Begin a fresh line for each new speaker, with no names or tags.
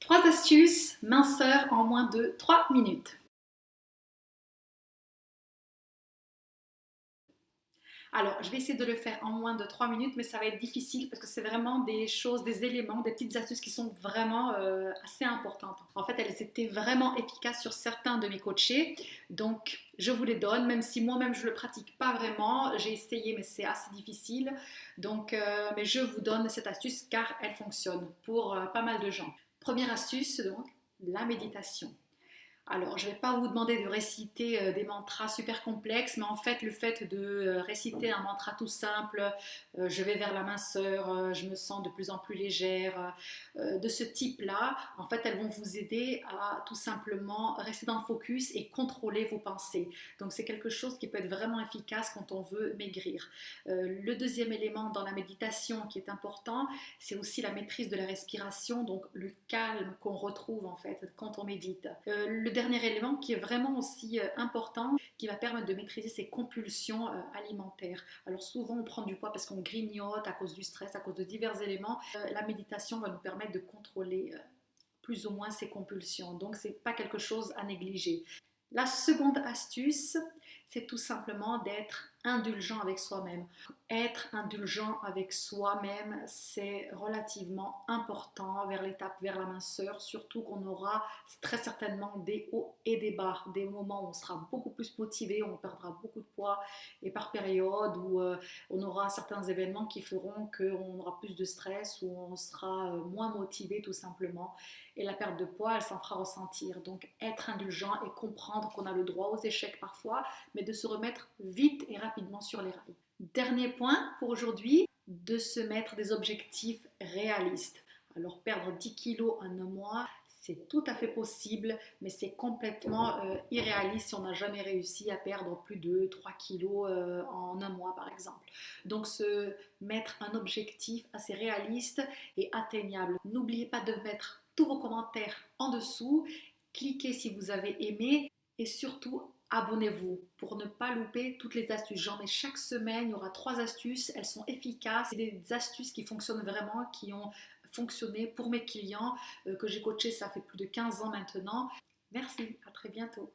3 astuces minceur en moins de 3 minutes. Alors, je vais essayer de le faire en moins de 3 minutes, mais ça va être difficile parce que c'est vraiment des choses, des éléments, des petites astuces qui sont vraiment assez importantes. En fait, elles étaient vraiment efficaces sur certains de mes coachés, donc je vous les donne, même si moi-même je ne le pratique pas vraiment. J'ai essayé, mais c'est assez difficile. Donc, mais je vous donne cette astuce car elle fonctionne pour pas mal de gens. Première astuce, donc, la méditation. Alors, je ne vais pas vous demander de réciter des mantras super complexes, mais en fait, le fait de réciter un mantra tout simple, je vais vers la minceur, je me sens de plus en plus légère, de ce type-là, en fait, elles vont vous aider à tout simplement rester dans le focus et contrôler vos pensées. Donc, c'est quelque chose qui peut être vraiment efficace quand on veut maigrir. Le deuxième élément dans la méditation qui est important, c'est aussi la maîtrise de la respiration, donc le calme qu'on retrouve en fait quand on médite. Le dernier élément qui est vraiment aussi important, qui va permettre de maîtriser ses compulsions alimentaires. Alors souvent on prend du poids parce qu'on grignote à cause du stress, à cause de divers éléments. La méditation va nous permettre de contrôler plus ou moins ses compulsions. Donc c'est pas quelque chose à négliger. La seconde astuce, c'est tout simplement d'être indulgent avec soi-même. Être indulgent avec soi-même, c'est relativement important vers l'étape vers la minceur, surtout qu'on aura très certainement des hauts et des bas, des moments où on sera beaucoup plus motivé, on perdra beaucoup de poids, et par période où on aura certains événements qui feront qu'on aura plus de stress, ou on sera moins motivé tout simplement. Et la perte de poids, elle s'en fera ressentir. Donc être indulgent et comprendre qu'on a le droit aux échecs parfois, mais de se remettre vite et rapidement sur les rails. Dernier point pour aujourd'hui, de se mettre des objectifs réalistes. Alors perdre 10 kilos en un mois, c'est tout à fait possible, mais c'est complètement irréaliste si on n'a jamais réussi à perdre plus de 3 kilos en un mois par exemple. Donc se mettre un objectif assez réaliste et atteignable. N'oubliez pas de mettre tous vos commentaires en dessous, cliquez si vous avez aimé et surtout abonnez-vous pour ne pas louper toutes les astuces. J'en ai chaque semaine, il y aura 3 astuces, elles sont efficaces, c'est des astuces qui fonctionnent vraiment, qui ont fonctionné pour mes clients que j'ai coachés, ça fait plus de 15 ans maintenant. Merci, à très bientôt.